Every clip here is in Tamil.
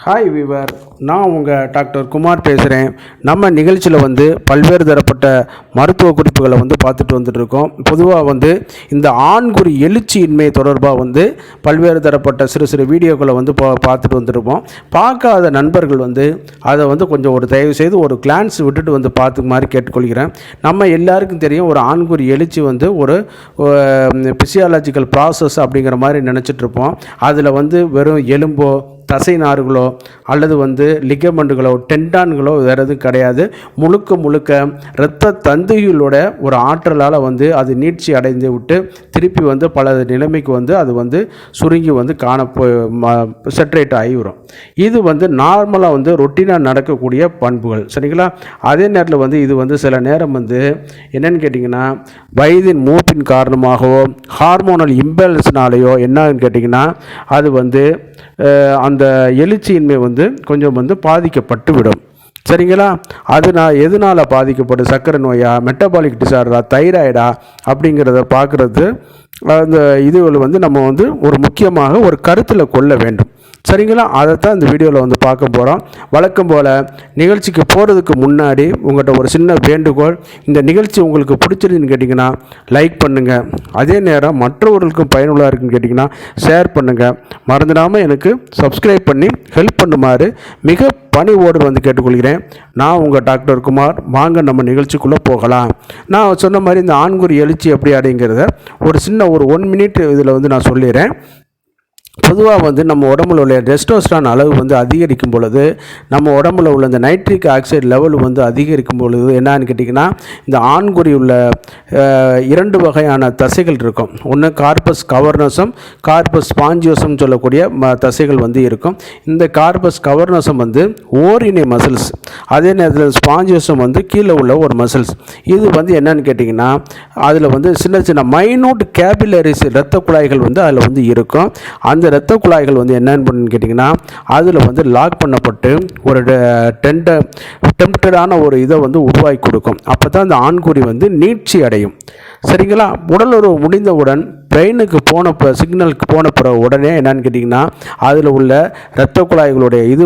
ஹாய் வீவர், நான் உங்கள் டாக்டர் குமார் பேசுகிறேன். நம்ம நிகழ்ச்சியில் பல்வேறு தரப்பட்ட மருத்துவ குறிப்புகளை பார்த்துட்டு வந்துட்டுருக்கோம். பொதுவாக இந்த ஆண்குறி எழுச்சியின்மை தொடர்பாக பல்வேறு தரப்பட்ட சிறு சிறு வீடியோக்களை பார்த்துட்டு வந்துருப்போம். பார்க்காத நண்பர்கள் அதை கொஞ்சம் தயவு செய்து ஒரு கிளான்ஸ் விட்டுட்டு பார்த்து மாதிரி கேட்டுக்கொள்கிறேன். நம்ம எல்லாருக்கும் தெரியும், ஒரு ஆண்குறி எழுச்சி ஒரு பிசியாலஜிக்கல் ப்ராசஸ் அப்படிங்கிற மாதிரி நினச்சிட்ருப்போம். அதில் வெறும் எலும்போ தசை நார்களோ அல்லது லிகமெண்ட்டுகளோ டெண்டான்களோ வேறு எதுவும் கிடையாது. முழுக்க இரத்த தந்துகளோட ஒரு ஆற்றலால் அது நீட்சி அடைந்து விட்டு திருப்பி பல நிலைமைக்கு அது சுருங்கி செட்ரேட் ஆகிவிடும். இது நார்மலாக ரொட்டீனாக நடக்கக்கூடிய பண்புகள், சரிங்களா? அதே நேரத்தில் இது சில நேரம் என்னன்னு கேட்டிங்கன்னா, வயதின் மூப்பின் காரணமாகவோ ஹார்மோனல் இம்பேலன்ஸ்னாலேயோ என்னன்னு கேட்டிங்கன்னா, அது அந்த எழுச்சியின்மை கொஞ்சம் பாதிக்கப்பட்டு விடும், சரிங்களா? அது எதனால் பாதிக்கப்படும், சர்க்கரை நோயா, மெட்டபாலிக் டிசார்டரா, தைராய்டா அப்படிங்கிறத பார்க்குறது அந்த இதுகள் நம்ம ஒரு முக்கியமாக ஒரு கருத்தில் கொள்ள வேண்டும், சரிங்களா? அதைத்தான் இந்த வீடியோவில் பார்க்க போகிறோம். வழக்கம் போல் நிகழ்ச்சிக்கு போகிறதுக்கு முன்னாடி உங்கள்கிட்ட ஒரு சின்ன வேண்டுகோள். இந்த நிகழ்ச்சி உங்களுக்கு பிடிச்சிருந்துன்னு கேட்டிங்கன்னா லைக் பண்ணுங்கள். அதே நேரம் மற்றவர்களுக்கும் பயனுள்ளதாக இருக்குன்னு கேட்டிங்கன்னா ஷேர் பண்ணுங்கள். மறந்துடாமல் எனக்கு சப்ஸ்கிரைப் பண்ணி ஹெல்ப் பண்ணுமாறு மிக பணிவோடு கேட்டுக்கொள்கிறேன். நான் உங்கள் டாக்டர் குமார். வாங்க நம்ம நிகழ்ச்சிக்குள்ளே போகலாம். நான் சொன்ன மாதிரி இந்த ஆண்குறி எழுச்சி எப்படி அப்படிங்கிறத ஒரு சின்ன ஒரு 1 மினிட் இதில் நான் சொல்லிடுறேன். பொதுவாக நம்ம உடம்புல உள்ள டெஸ்டோஸ்டரான் அளவு அதிகரிக்கும் பொழுது, நம்ம உடம்புல உள்ள இந்த நைட்ரிக் ஆக்சைடு லெவல் அதிகரிக்கும் பொழுது என்னன்னு கேட்டிங்கன்னா, இந்த ஆண்குறி உள்ள 2 வகையான தசைகள் இருக்கும். ஒன்று கார்பஸ் கவர்னசம், கார்பஸ் ஸ்பாஞ்சியோசம் சொல்லக்கூடிய தசைகள் இருக்கும். இந்த கார்பஸ் கவர்னசம் ஓரினை மசில்ஸ், அதே நேரத்தில் ஸ்பாஞ்சியோசம் கீழே உள்ள ஒரு மசில்ஸ். இது என்னன்னு கேட்டிங்கன்னா, அதில் சின்ன சின்ன மைனூட் கேபிலரிஸ் இரத்த குழாய்கள் அதில் இருக்கும். அந்த இரத்த குழாய்கள் என்னன்னு கேட்டிங்கன்னா, அதில் லாக் பண்ணப்பட்டு ஒரு டெம்ப்டடான ஒரு இதை உருவாக்கி கொடுக்கும். அப்போ தான் அந்த ஆண்குறி நீட்சி அடையும், சரிங்களா? உடலுறவு முடிந்தவுடன் பிரெயினுக்கு சிக்னலுக்கு போன பிறகு உடனே என்னன்னு கேட்டிங்கன்னா, அதில் உள்ள இரத்த குழாய்களுடைய இது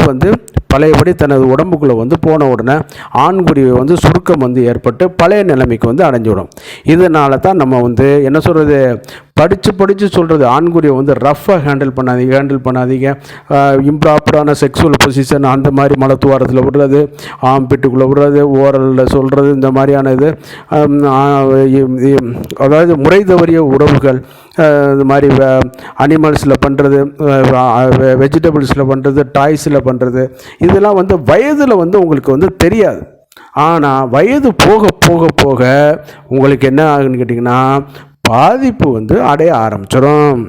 பழையபடி தனது உடம்புக்குள்ளே போன உடனே ஆண்குறி சுருக்கம் ஏற்பட்டு பழைய நிலைமைக்கு அடைஞ்சிவிடும். இதனால தான் நம்ம என்ன சொல்கிறது, படித்து சொல்கிறது, ஆண்குறியை ரஃப்பாக ஹேண்டில் பண்ணாதீங்க, இம்ப்ராப்பரான செக்ஸுவல் பொசிஷன் அந்த மாதிரி மலத்துவாரத்தில் விடுறது, ஆம்பிட்டுக்குள்ளே விடுறது, ஓரலில் சொல்கிறது, இந்த மாதிரியான இது அதாவது முறை தவறிய உறவுகள், இந்த மாதிரி அனிமல்ஸில் பண்ணுறது, வெஜிடபிள்ஸில் பண்ணுறது, டாய்ஸில் பண்ணுறது, இதெல்லாம் வயதில் உங்களுக்கு தெரியாது. ஆனால் வயது போக போக போக உங்களுக்கு என்ன ஆகுன்னு கேட்டிங்கன்னா, பாதிப்பு அடைய ஆரம்பிச்சிடும்.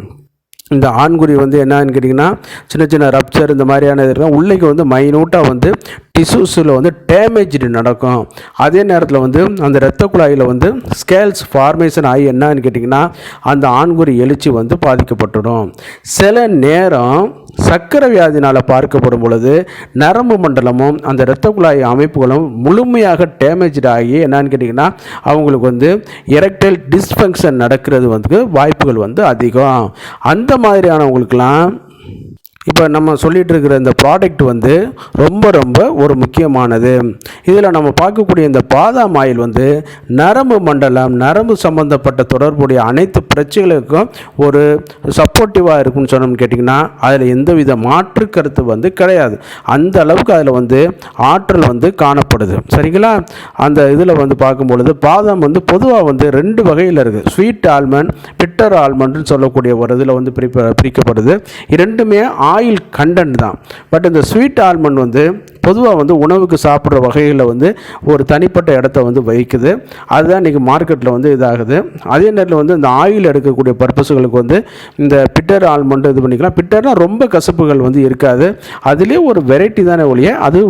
இந்த ஆண்குறி என்னன்னு கேட்டிங்கன்னா, சின்ன சின்ன ரப்சர் இந்த மாதிரியான இது இருக்கும். உள்ளேக்கு மைனூட்டாக டிஷ்யூஸில் டேமேஜ் நடக்கும். அதே நேரத்தில் அந்த இரத்த குழாயில் ஸ்கேல்ஸ் ஃபார்மேஷன் ஆகி என்னன்னு கேட்டிங்கன்னா, அந்த ஆண்குறி எழுச்சி பாதிக்கப்பட்டுடும். சில நேரம் சர்க்கரை வியாதினால் பார்க்கப்படும் பொழுது நரம்பு மண்டலமும் அந்த இரத்த குழாய் அமைப்புகளும் முழுமையாக டேமேஜ் ஆகி என்னன்னு கேட்டிங்கன்னா, அவங்களுக்கு எரெக்டைல் டிஸ்ஃபங்க்ஷன் நடக்கிறது வாய்ப்புகள் அதிகம். அந்த மாதிரியானவங்களுக்கெல்லாம் இப்போ நம்ம சொல்லிகிட்டு இருக்கிற இந்த ப்ராடக்ட் ரொம்ப ரொம்ப ஒரு முக்கியமானது. இதில் நம்ம பார்க்கக்கூடிய இந்த பாதாம் ஆயில் நரம்பு மண்டலம், நரம்பு சம்பந்தப்பட்ட தொடர்புடைய அனைத்து பிரச்சனைகளுக்கும் ஒரு சப்போர்ட்டிவாக இருக்குன்னு சொன்னோம்னு கேட்டிங்கன்னா, அதில் எந்தவித மாற்று கருத்து கிடையாது. அந்த அளவுக்கு அதில் ஆற்றல் காணப்படுது, சரிங்களா? அந்த இதில் பார்க்கும்பொழுது பாதாம் பொதுவாக 2 வகையில் இருக்குது. ஸ்வீட் ஆல்மண்ட், பிட்டர் ஆல்மண்ட்னு சொல்லக்கூடிய ஒரு இதில் பிரிக்கப்படுது. இரண்டுமே ஆயில் கண்டென்ட் தான். பட் இந்த ஸ்வீட் ஆல்மண்ட் பொதுவாக உணவுக்கு சாப்பிட்ற வகைகளில் ஒரு தனிப்பட்ட இடத்த வகிக்குது. அதுதான் இன்றைக்கி மார்க்கெட்டில் இதாகுது. அதே நேரத்தில் இந்த ஆயில் எடுக்கக்கூடிய பர்பஸுகளுக்கு இந்த பிட்டர் ஆல்மண்ட் இது பண்ணிக்கலாம். பிட்டர்னால் ரொம்ப கசப்புகள் இருக்காது. அதுலேயே ஒரு வெரைட்டி தானே ஒழிய அது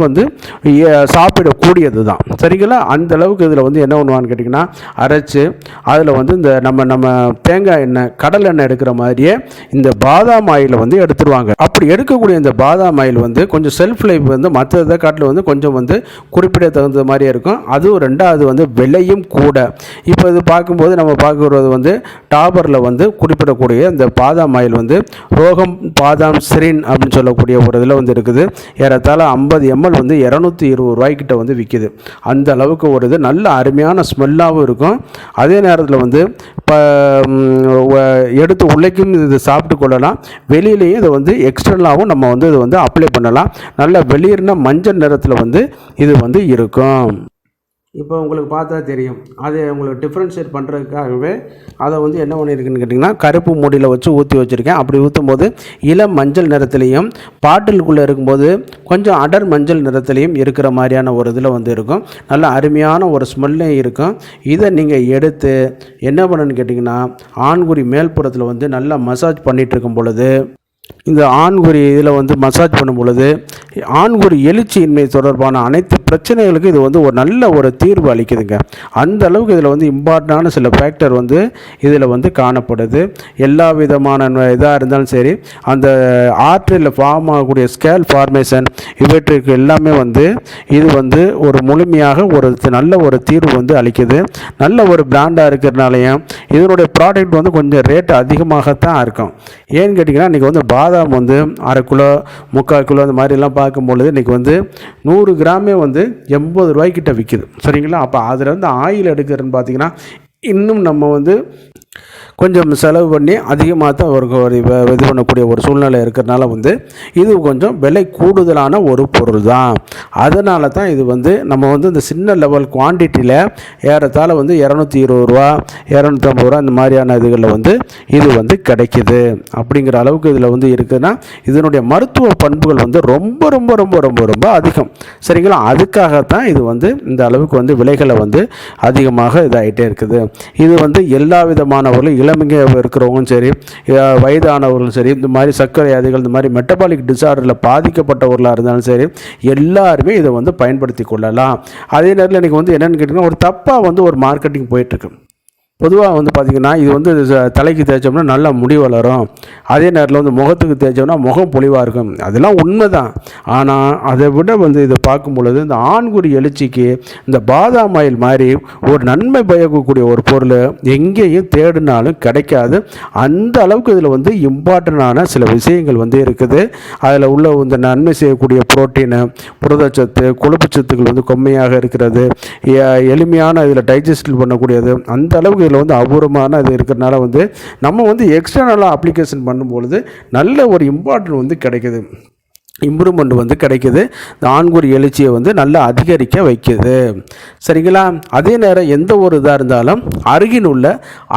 சாப்பிடக்கூடியது தான், சரிங்களா? அந்த அளவுக்கு இதில் என்ன பண்ணுவான்னு கேட்டிங்கன்னா, அரைச்சி அதில் இந்த நம்ம தேங்காய் எண்ணெய், கடல் எண்ணெய் எடுக்கிற மாதிரியே இந்த பாதாம் ஆயில் எடுத்துருவாங்க. அப்படி எடுக்கக்கூடிய இந்த பாதாம் ஆயில் கொஞ்சம் செல்ஃப் லைஃப் மற்ற இருக்கிறத காட்டில் வந்து கொஞ்சம் வந்து குறிப்பிட தகுந்த மாதிரியே இருக்கும். அதுவும் ரெண்டாவது வந்து விலையும் கூட. இப்போ இது பார்க்கும்போது நம்ம பார்க்குறது வந்து டாபரில் வந்து குறிப்பிடக்கூடிய இந்த பாதாம் ஆயில் வந்து ரோகம் பாதாம் சிரின் அப்படின்னு சொல்லக்கூடிய ஒரு இதில் வந்து இருக்குது. ஏறத்தாழ 50 ml வந்து 220 ரூபாய்க்கிட்ட வந்து விற்கிது. அந்த அளவுக்கு ஒரு இது நல்ல அருமையான ஸ்மெல்லாகவும் இருக்கும். அதே நேரத்தில் வந்து இப்போ எடுத்து உள்ளேக்கும் இது சாப்பிட்டு கொள்ளலாம், வெளியிலையும் இதை வந்து எக்ஸ்டர்னலாகவும் நம்ம வந்து இது வந்து அப்ளை பண்ணலாம். நல்ல வெளியின மஞ்சள் நிறத்தில் வந்து இது வந்து இருக்கும். இப்போ உங்களுக்கு பார்த்தா தெரியும், அது உங்களுக்கு டிஃப்ரென்ஷியேட் பண்ணுறதுக்காகவே அதை வந்து என்ன பண்ணியிருக்குன்னு கேட்டிங்கன்னா கருப்பு மூடியில் வச்சு ஊற்றி வச்சுருக்கேன். அப்படி ஊற்றும் போது இளம் மஞ்சள் நிறத்துலேயும் பாட்டிலுக்குள்ளே இருக்கும்போது கொஞ்சம் அடர் மஞ்சள் நிறத்துலேயும் இருக்கிற மாதிரியான ஒரு இதில் வந்து இருக்கும். நல்ல அருமையான ஒரு ஸ்மெல்லே இருக்கும். இதை நீங்கள் எடுத்து என்ன பண்ணணுன்னு கேட்டிங்கன்னா ஆண்குறி மேல்புறத்தில் வந்து நல்லா மசாஜ் பண்ணிகிட்டு இருக்கும் பொழுது, இந்த ஆண்குறி இதில் வந்து மசாஜ் பண்ணும் பொழுது ஆண்குறி எழுச்சியின்மை தொடர்பான அனைத்து பிரச்சனைகளுக்கும் இது வந்து ஒரு நல்ல ஒரு தீர்வு அளிக்குதுங்க. அந்த அளவுக்கு இதில் வந்து இம்பார்ட்டண்டான சில ஃபேக்டர் வந்து இதில் வந்து காணப்படுது. எல்லா விதமான இதாக இருந்தாலும் சரி, அந்த ஆர்டரியில் ஃபார்ம் ஆகக்கூடிய ஸ்கேல் ஃபார்மேஷன் இவற்றுக்கு எல்லாமே வந்து இது வந்து ஒரு முழுமையாக ஒரு நல்ல ஒரு தீர்வு வந்து அளிக்குது. நல்ல ஒரு பிராண்டாக இருக்கிறதுனாலையும் இதனுடைய ப்ராடக்ட் வந்து கொஞ்சம் ரேட் அதிகமாகத்தான் இருக்கும். ஏன்னு கேட்டிங்கன்னா இன்றைக்கி வந்து பாதாம் வந்து 1/2 கிலோ 3/4 கிலோ அந்த மாதிரிலாம் பார்க்கும்பொழுது இன்றைக்கி வந்து 100 கிராமே வந்து 80 ரூபாய்க்கிட்ட விற்கிது. சரிங்களா? அப்போ அதில் வந்து ஆயில் எடுக்கிறதுன்னு பார்த்திங்கன்னா இன்னும் நம்ம வந்து கொஞ்சம் செலவு பண்ணி அதிகமாக தான் இது பண்ணக்கூடிய ஒரு சூழ்நிலை இருக்கிறதுனால வந்து இது கொஞ்சம் விலை கூடுதலான ஒரு பொருள் தான். அதனால தான் இது வந்து நம்ம வந்து இந்த சின்ன லெவல் குவான்டிட்டியில் ஏறத்தாழ வந்து 220 ரூபா 250 ரூபா இந்த மாதிரியான இதுகளில் வந்து இது வந்து கிடைக்கிது. அப்படிங்கிற அளவுக்கு இதில் வந்து இருக்குதுன்னா இதனுடைய மருத்துவ பண்புகள் வந்து ரொம்ப ரொம்ப ரொம்ப ரொம்ப ரொம்ப அதிகம். சரிங்களா? அதுக்காகத்தான் இது வந்து இந்த அளவுக்கு வந்து விலைகளை வந்து அதிகமாக இதாகிட்டே இருக்குது. இது வந்து எல்லா விதமானவர்களும் இளமைங்க இருக்கிறவங்களும் சரி, வயதானவர்களும் சரி, இந்த மாதிரி சர்க்கரை வியாதிகள் இந்த மாதிரி மெட்டபாலிக் டிசார்டரில் பாதிக்கப்பட்டவர்களாக இருந்தாலும் சரி, எல்லாருமே இதை வந்து பயன்படுத்தி கொள்ளலாம். அதே நேரத்தில் இன்றைக்கி வந்து என்னென்னு கேட்டிங்கன்னா ஒரு தப்பாக வந்து ஒரு மார்க்கெட்டிங் போயிட்டுருக்கு. பொதுவாக வந்து பார்த்திங்கன்னா இது வந்து தலைக்கு தேய்ச்சோம்னா நல்லா முடி வளரும், அதே நேரத்தில் வந்து முகத்துக்கு தேய்ச்சோம்னா முகம் பொலிவாக இருக்கும். அதெல்லாம் உண்மை தான். ஆனால் அதை விட வந்து இதை பார்க்கும் பொழுது இந்த ஆண்குறி எழுச்சிக்கு இந்த பாதாம் ஆயில் மாதிரி ஒரு நன்மை பயக்கக்கூடிய ஒரு பொருள் எங்கேயும் தேடினாலும் கிடைக்காது. அந்த அளவுக்கு இதில் வந்து இம்பார்ட்டண்டான சில விஷயங்கள் வந்து இருக்குது. அதில் உள்ள இந்த நன்மை செய்யக்கூடிய புரோட்டீனு, புரதச்சத்து, கொழுப்பு சத்துக்கள் வந்து கொம்மையாக இருக்கிறது, எளிமையான இதில் டைஜஸ்ட் பண்ணக்கூடியது. அந்த அளவுக்கு இதில் வந்து அபூர்வமான இது இருக்கிறதுனால வந்து நம்ம வந்து எக்ஸ்டர்னலாக அப்ளிகேஷன் பண்ணும்பொழுது நல்ல ஒரு இம்பார்ட்டன்ட் வந்து கிடைக்குது, இம்ப்ரூவ்மெண்ட் வந்து கிடைக்குது. இந்த ஆண்குறி எழுச்சியை வந்து நல்லா அதிகரிக்க வைக்குது. சரிங்களா? அதே நேரம் எந்த ஒரு இதாக இருந்தாலும் அருகில் உள்ள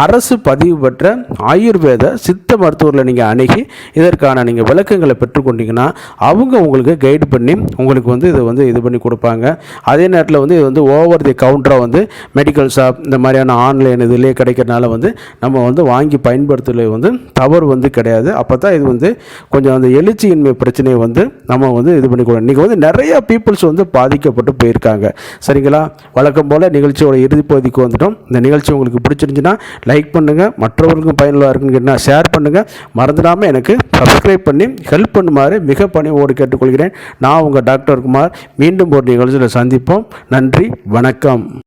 அரசு பதிவு பெற்ற ஆயுர்வேத சித்த மருத்துவர்களை நீங்கள் அணுகி இதற்கான நீங்கள் விளக்கங்களை பெற்றுக்கொண்டீங்கன்னா அவங்க உங்களுக்கு கைடு பண்ணி உங்களுக்கு வந்து இதை வந்து இது பண்ணி கொடுப்பாங்க. அதே நேரத்தில் வந்து இது வந்து ஓவர் தி கவுண்டராக வந்து மெடிக்கல் ஷாப் இந்த மாதிரியான ஆன்லைன் இதிலே கிடைக்கிறதுனால வந்து நம்ம வந்து வாங்கி பயன்படுத்துறது வந்து தவறு வந்து கிடையாது. அப்போ தான் இது வந்து கொஞ்சம் அந்த எழுச்சியின்மை பிரச்சனையை வந்து நம்ம வந்து இது பண்ணிக்கூடாது. இன்றைக்கி வந்து நிறைய பீப்புள்ஸ் வந்து பாதிக்கப்பட்டு போயிருக்காங்க. சரிங்களா? வழக்கம் போல் நிகழ்ச்சியோட இறுதி பகுதிக்கு வந்துட்டோம். இந்த நிகழ்ச்சி உங்களுக்கு பிடிச்சிருந்துச்சுன்னா லைக் பண்ணுங்கள், மற்றவர்களுக்கும் பயனுள்ளதாக இருக்குன்னு கேட்டால் ஷேர் பண்ணுங்கள், மறந்துடாமல் எனக்கு சப்ஸ்கிரைப் பண்ணி ஹெல்ப் பண்ணுமாறு மிக பணிவோடு கேட்டுக்கொள்கிறேன். நான் உங்கள் டாக்டர் குமார். மீண்டும் ஒரு நிகழ்ச்சியில் சந்திப்போம். நன்றி, வணக்கம்.